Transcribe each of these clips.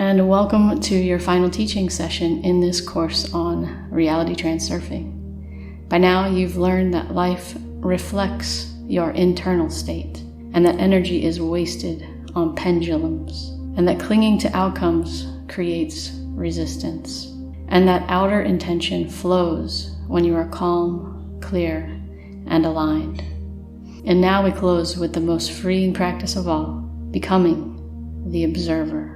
and welcome to your final teaching session in this course on reality transurfing. By now, you've learned that life reflects your internal state, and that energy is wasted on pendulums, and that clinging to outcomes creates resistance, and that outer intention flows when you are calm, clear, and aligned. And now we close with the most freeing practice of all, becoming the observer.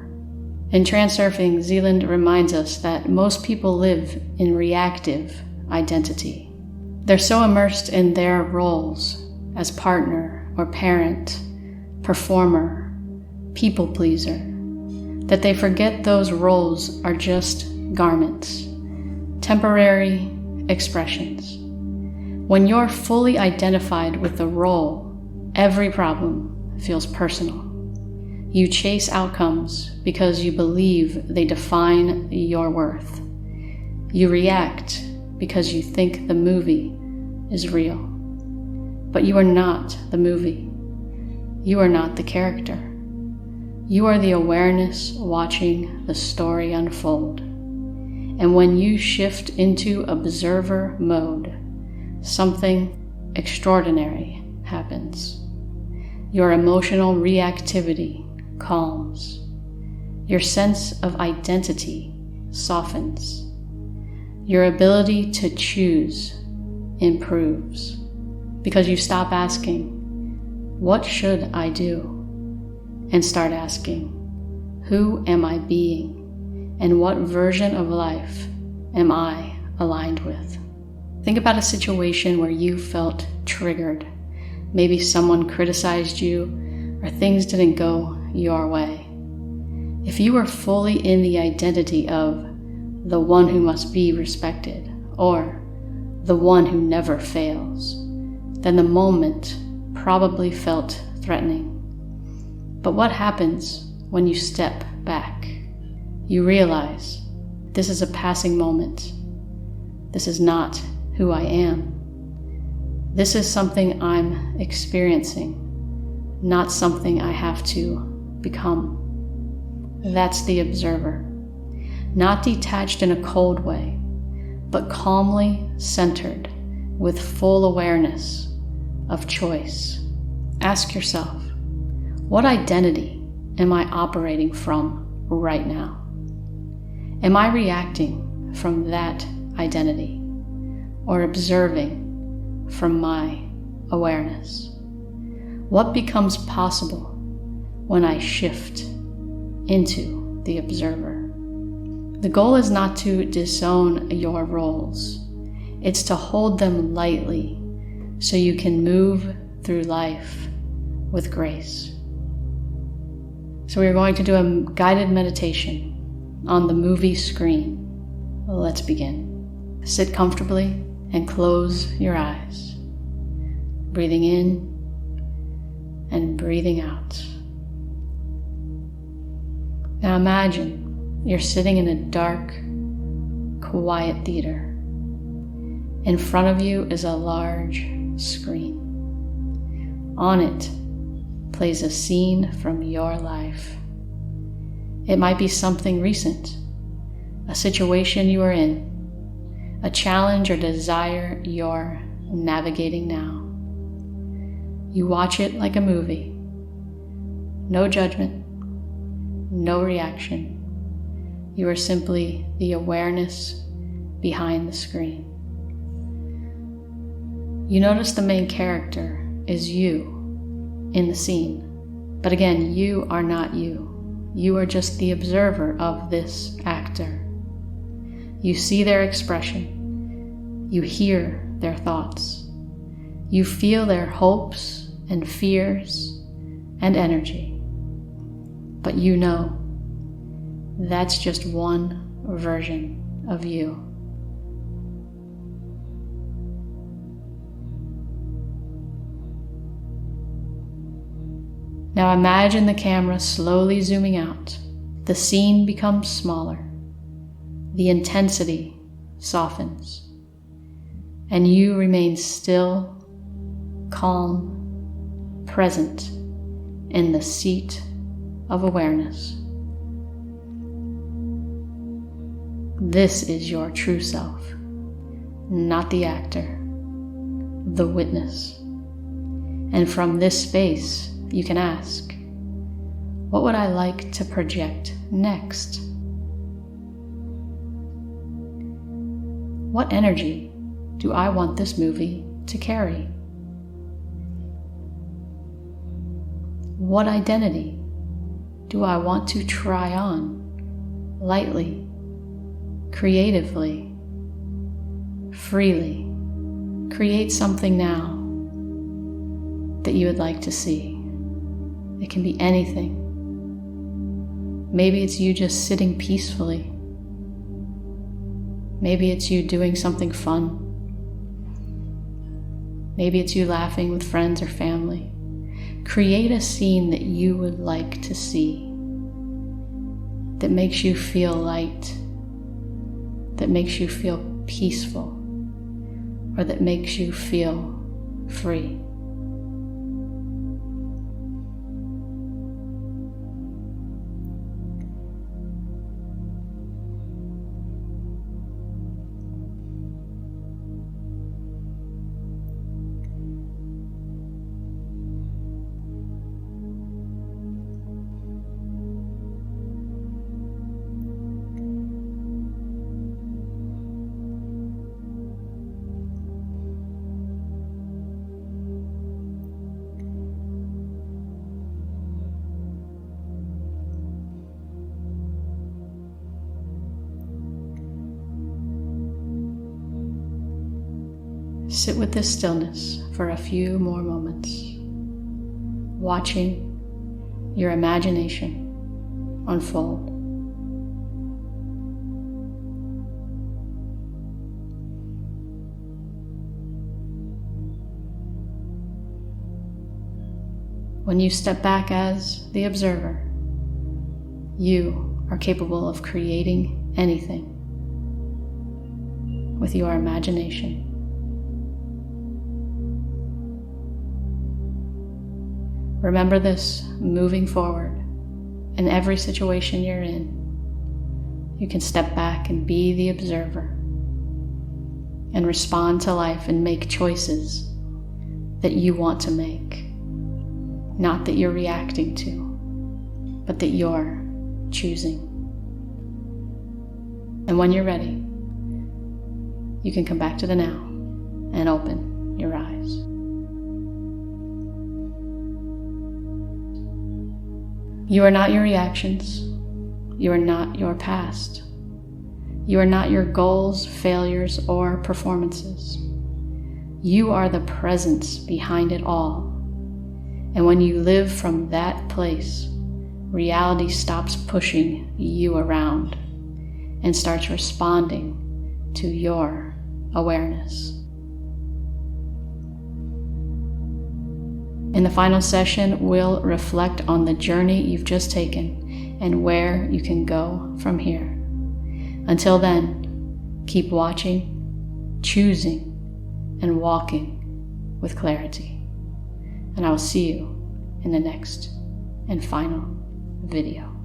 In Transurfing, Zealand reminds us that most people live in reactive identity. They're so immersed in their roles as partner or parent, performer, people pleaser, that they forget those roles are just garments, temporary expressions. When you're fully identified with the role, every problem feels personal. You chase outcomes because you believe they define your worth. You react because you think the movie is real. But you are not the movie. You are not the character. You are the awareness watching the story unfold. And when you shift into observer mode, something extraordinary happens. Your emotional reactivity calms. Your sense of identity softens. Your ability to choose improves because you stop asking, "What should I do?" and start asking, "Who am I being? And what version of life am I aligned with?" Think about a situation where you felt triggered. Maybe someone criticized you or things didn't go your way. If you were fully in the identity of the one who must be respected or the one who never fails, then the moment probably felt threatening. But what happens when you step back? You realize this is a passing moment. This is not who I am. This is something I'm experiencing, not something I have to become. That's the observer, not detached in a cold way, but calmly centered with full awareness of choice. Ask yourself, what identity am I operating from right now? Am I reacting from that identity or observing from my awareness? What becomes possible when I shift into the observer? The goal is not to disown your roles. It's to hold them lightly so you can move through life with grace. So we're going to do a guided meditation on the movie screen. Let's begin. Sit comfortably and close your eyes, breathing in and breathing out. Now imagine you're sitting in a dark, quiet theater. In front of you is a large screen. On it plays a scene from your life. It might be something recent, a situation you are in, a challenge or desire you're navigating now. You watch it like a movie. No judgment, no reaction. You are simply the awareness behind the screen. You notice the main character is you in the scene. But again, you are not you. You are just the observer of this actor. You see their expression. You hear their thoughts. You feel their hopes and fears and energy. But you know that's just one version of you. Now imagine the camera slowly zooming out. The scene becomes smaller. The intensity softens. And you remain still, calm, present in the seat of awareness. This is your true self, not the actor, the witness. And from this space, you can ask, what would I like to project next? What energy do I want this movie to carry? What identity do I want to try on lightly, creatively, freely? Create something now that you would like to see. It can be anything. Maybe it's you just sitting peacefully. Maybe it's you doing something fun. Maybe it's you laughing with friends or family. Create a scene that you would like to see, that makes you feel light, that makes you feel peaceful, or that makes you feel free. Sit with this stillness for a few more moments, watching your imagination unfold. When you step back as the observer, you are capable of creating anything with your imagination. Remember this moving forward. In every situation you're in, you can step back and be the observer and respond to life and make choices that you want to make. Not that you're reacting to, but that you're choosing. And when you're ready, you can come back to the now and open your eyes. You are not your reactions. You are not your past. You are not your goals, failures, or performances. You are the presence behind it all. And when you live from that place, reality stops pushing you around and starts responding to your awareness. In the final session, we'll reflect on the journey you've just taken and where you can go from here. Until then, keep watching, choosing, and walking with clarity. And I will see you in the next and final video.